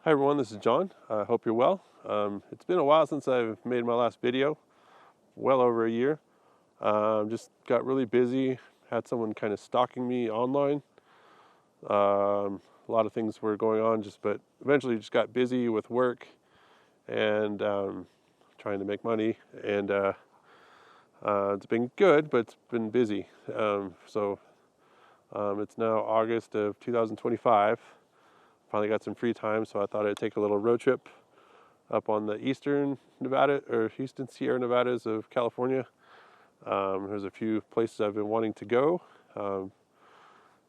Hi everyone, this is John. I hope you're well. It's been a while since I've made my last video, well over a year. Just got really busy, had someone kind of stalking me online. A lot of things were going on, but eventually just got busy with work and trying to make money. And it's been good, but it's been busy. It's now August of 2025. Finally got some free time, so I thought I'd take a little road trip up on the eastern Sierra Nevadas of California. There's a few places I've been wanting to go.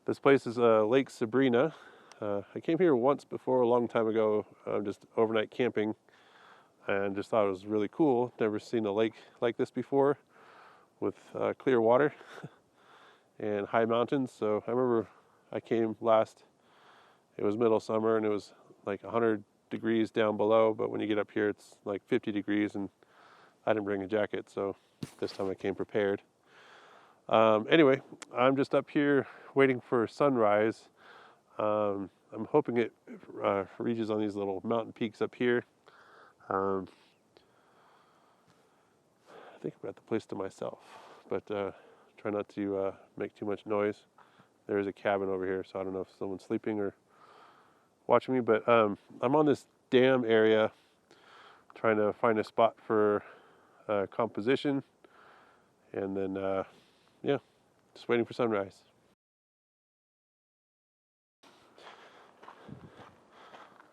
This place is Lake Sabrina. I came here once before a long time ago, just overnight camping, and just thought it was really cool. Never seen a lake like this before with clear water and high mountains. So I remember I came last. It was middle summer and it was like 100 degrees down below, but when you get up here it's like 50 degrees, and I didn't bring a jacket, so this time I came prepared. Anyway, I'm just up here waiting for sunrise. I'm hoping it reaches on these little mountain peaks up here. I think I'm at the place to myself, but try not to make too much noise. There is a cabin over here, so I don't know if someone's sleeping or watching me, but I'm on this dam area trying to find a spot for composition, and then just waiting for sunrise.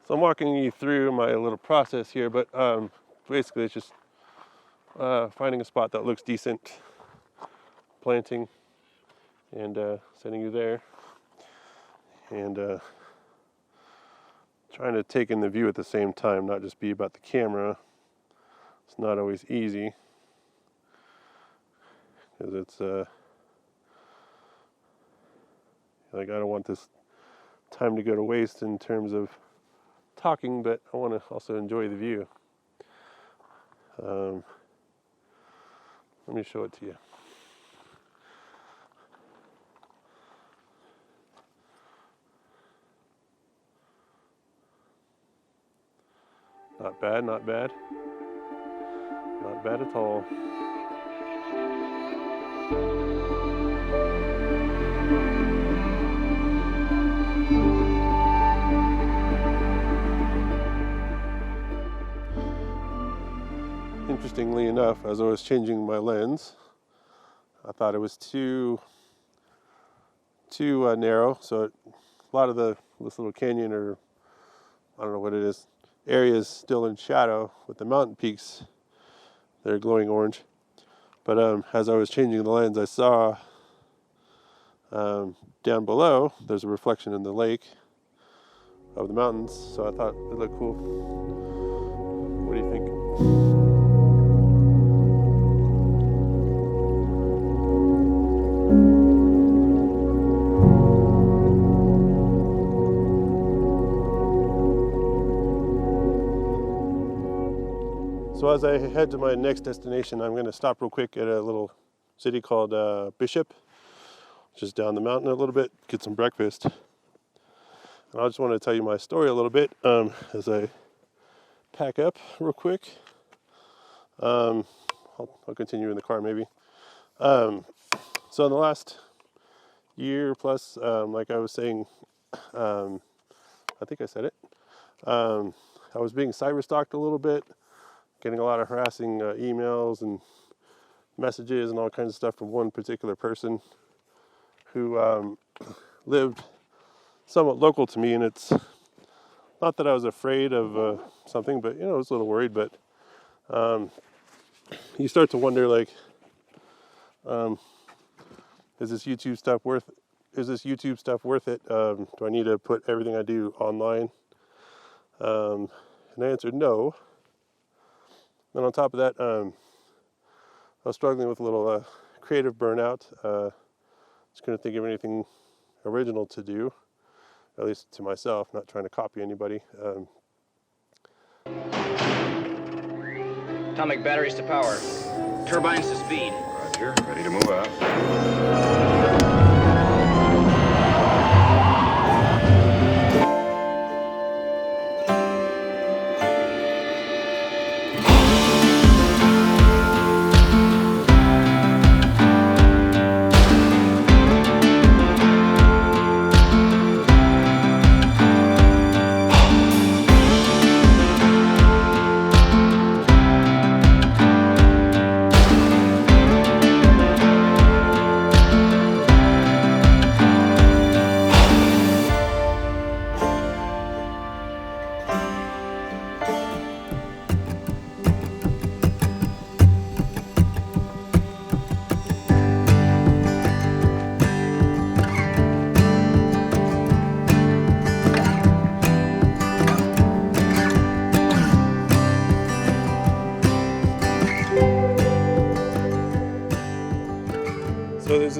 So I'm walking you through my little process here, but basically it's just finding a spot that looks decent, planting, and sending you there, and trying to take in the view at the same time, not just be about the camera. It's not always easy, because it's like I don't want this time to go to waste in terms of talking, but I want to also enjoy the view. Let me show it to you. Not bad, not bad. Not bad at all. Interestingly enough, as I was changing my lens, I thought it was too narrow. So a lot of this little canyon, or I don't know what it is, area is still in shadow with the mountain peaks. They're glowing orange. But as I was changing the lens, I saw down below there's a reflection in the lake of the mountains. So I thought it looked cool. What do you think? So as I head to my next destination, I'm going to stop real quick at a little city called Bishop, just down the mountain a little bit, get some breakfast. And I just want to tell you my story a little bit as I pack up real quick. I'll continue in the car maybe. So in the last year plus, like I was saying, I think I said it, I was being cyber stalked a little bit, getting a lot of harassing emails and messages and all kinds of stuff from one particular person who lived somewhat local to me. And it's not that I was afraid of something, but I was a little worried. But you start to wonder, like, is this YouTube stuff worth it? Do I need to put everything I do online? And I answered no. And on top of that, I was struggling with a little creative burnout. Just couldn't think of anything original to do, at least to myself, not trying to copy anybody. Atomic batteries to power. Turbines to speed. Roger. Ready to move out.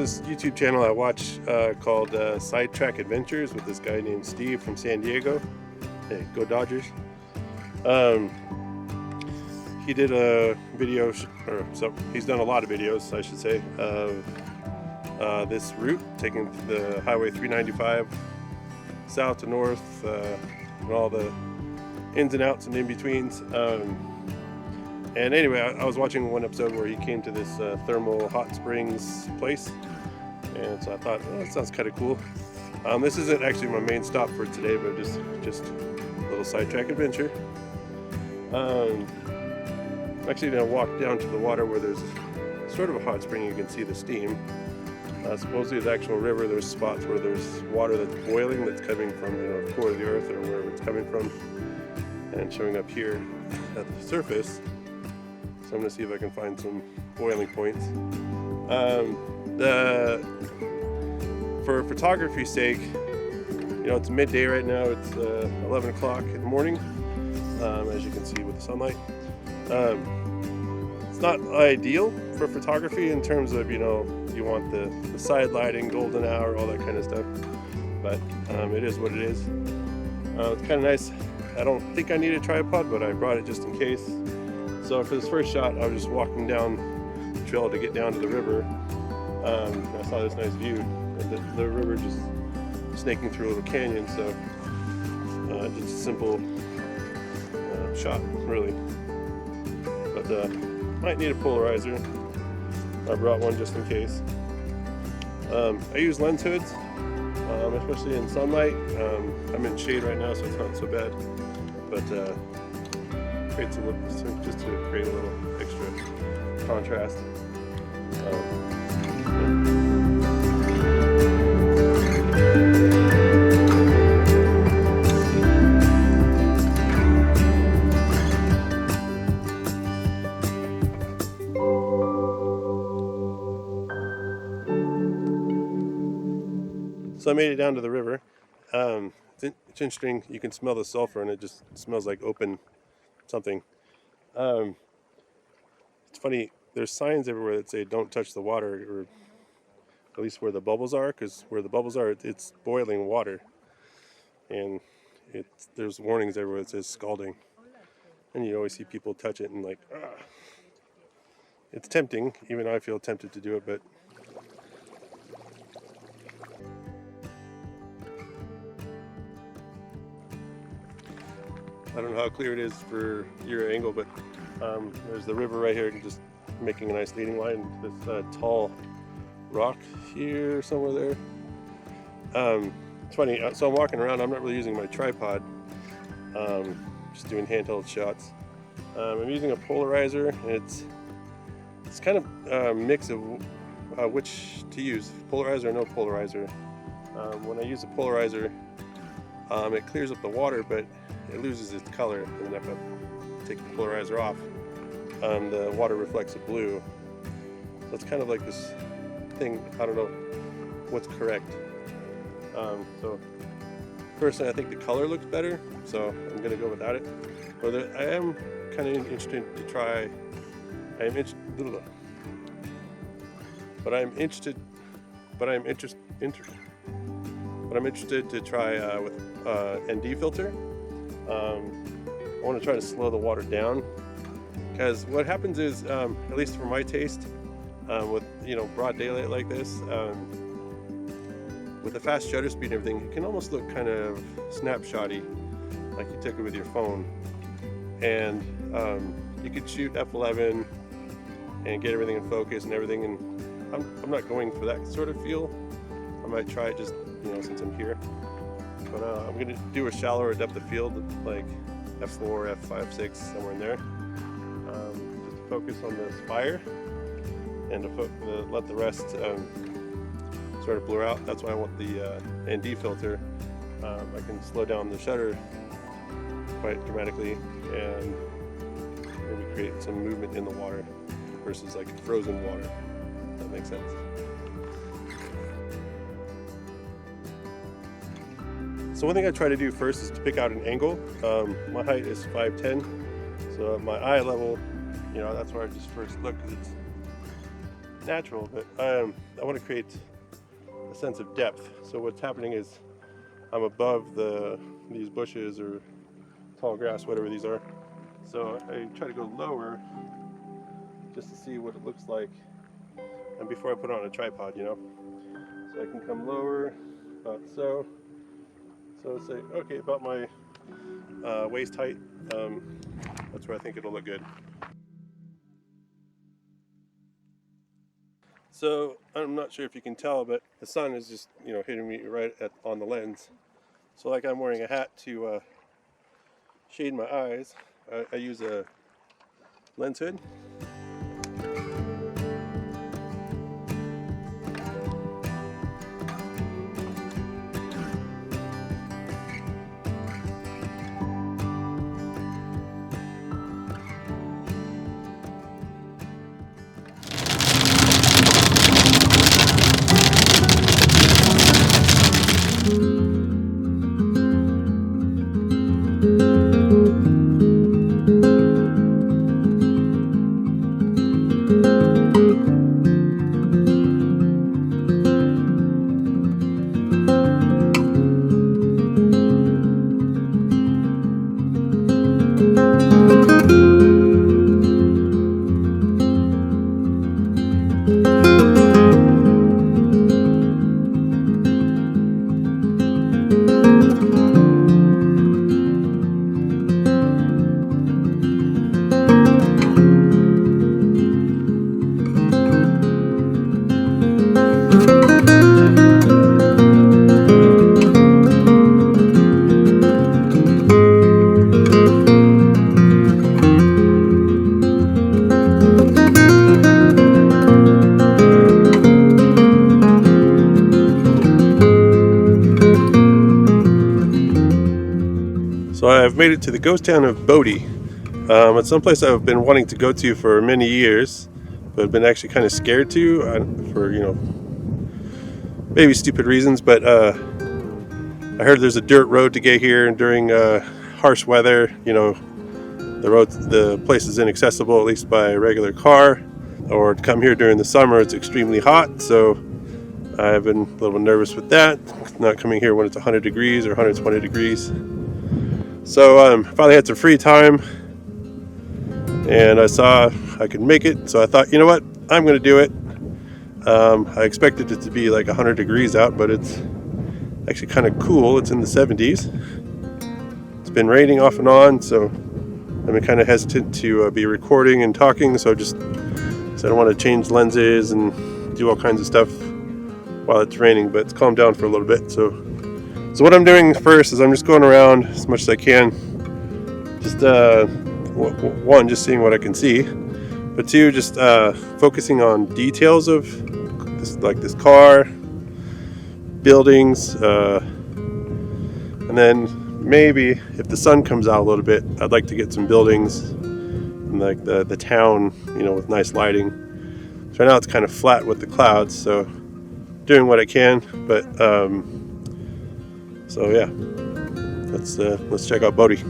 this YouTube channel I watch called Sidetrack Adventures with this guy named Steve from San Diego. Hey, go Dodgers. He did a video, so he's done a lot of videos, I should say, of this route, taking the Highway 395 south to north, and all the ins and outs and in-betweens. And anyway, I was watching one episode where he came to this thermal hot springs place, and so I thought, oh, that sounds kind of cool. This isn't actually my main stop for today, but just a little sidetrack adventure. I'm actually going to walk down to the water where there's sort of a hot spring. You can see the steam. Supposedly the actual river, there's spots where there's water that's boiling, that's coming from the core of the earth or wherever it's coming from, and showing up here at the surface. So I'm going to see if I can find some boiling points. For photography's sake, it's midday right now. It's 11 o'clock in the morning, as you can see with the sunlight. It's not ideal for photography in terms of, you want the side lighting, golden hour, all that kind of stuff. But it is what it is. It's kind of nice. I don't think I need a tripod, but I brought it just in case. So for this first shot, I was just walking down the trail to get down to the river. I saw this nice view, and the river just snaking through a little canyon. So just a simple shot, really. But might need a polarizer. I brought one just in case. I use lens hoods, especially in sunlight. I'm in shade right now, so it's not so bad. But creates a little, just to create a little extra contrast. So I made it down to the river. It's interesting, you can smell the sulfur and it just smells like open something. It's funny, there's signs everywhere that say don't touch the water, or at least where the bubbles are, because where the bubbles are, it's boiling water. And there's warnings everywhere that says scalding. And you always see people touch it and like, ah. It's tempting, even I feel tempted to do it, but I don't know how clear it is for your angle, but there's the river right here, just making a nice leading line. This tall rock here, somewhere there. It's funny, so I'm walking around, I'm not really using my tripod, just doing handheld shots. I'm using a polarizer, and it's kind of a mix of which to use, polarizer or no polarizer. When I use a polarizer, it clears up the water, but it loses its color, and then if I take the polarizer off, the water reflects a blue. So it's kind of like this thing, I don't know what's correct. So personally I think the color looks better, so I'm going to go without it. But I am kind of interested to try, I'm interested to try with ND filter. I want to try to slow the water down, because what happens is, at least for my taste, with broad daylight like this, with the fast shutter speed and everything, it can almost look kind of snapshotty, like you took it with your phone. And you could shoot f11 and get everything in focus and everything, and I'm not going for that sort of feel. I might try it just since I'm here. But I'm going to do a shallower depth of field, like f4, f5, 6, somewhere in there. Just to focus on the spire and to let the rest sort of blur out. That's why I want the ND filter. I can slow down the shutter quite dramatically and maybe create some movement in the water versus like frozen water, if that makes sense. So one thing I try to do first is to pick out an angle. My height is 5'10", so at my eye level, that's where I just first look, because natural, but I want to create a sense of depth. So what's happening is I'm above these bushes or tall grass, whatever these are. So I try to go lower just to see what it looks like, and before I put it on a tripod, you know. So I can come lower, about so. So say, okay, about my waist height. That's where I think it'll look good. So I'm not sure if you can tell, but the sun is just, you know, hitting me right on the lens. So like I'm wearing a hat to shade my eyes. I use a lens hood. So I've made it to the ghost town of Bodie. It's someplace I've been wanting to go to for many years, but I've been actually kind of scared to for, you know, maybe stupid reasons. But I heard there's a dirt road to get here, and during harsh weather, you know, the place is inaccessible, at least by a regular car. Or to come here during the summer, it's extremely hot. So I've been a little nervous with that, not coming here when it's 100 degrees or 120 degrees. So finally had some free time, and I saw I could make it. So I thought, you know what, I'm going to do it. I expected it to be like 100 degrees out, but it's actually kind of cool. It's in the 70s. It's been raining off and on, so I've been kind of hesitant to be recording and talking. So I don't want to change lenses and do all kinds of stuff while it's raining, but it's calmed down for a little bit. So what I'm doing first is I'm just going around as much as I can. Just one, just seeing what I can see, but two, just focusing on details of this car, buildings, and then maybe if the sun comes out a little bit, I'd like to get some buildings and like the town, you know, with nice lighting. So right now it's kind of flat with the clouds, so doing what I can, but so yeah, let's check out Bodie.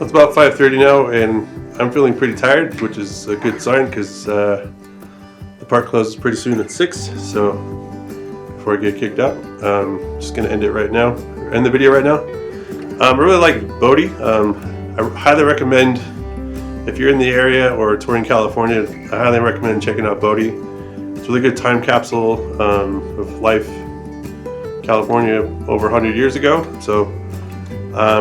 it's about 5:30 now, and I'm feeling pretty tired, which is a good sign because the park closes pretty soon at 6. So before I get kicked out, I'm just gonna end it right now. End the video right now. I really like Bodie. I highly recommend, if you're in the area or touring California, I highly recommend checking out Bodie. It's a really good time capsule of life, California over 100 years ago. So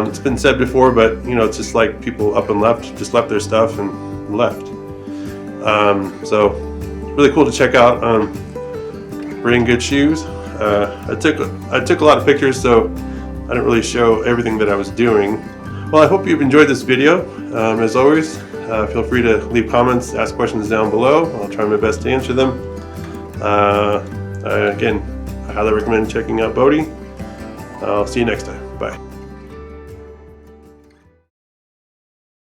it's been said before, but you know, it's just like people up and left, just left their stuff and left. So really cool to check out. Bring good shoes. I took a lot of pictures, so I didn't really show everything that I was doing. Well, I hope you've enjoyed this video. As always, feel free to leave comments, ask questions down below. I'll try my best to answer them. Again, I highly recommend checking out Bodie. I'll see you next time. Bye.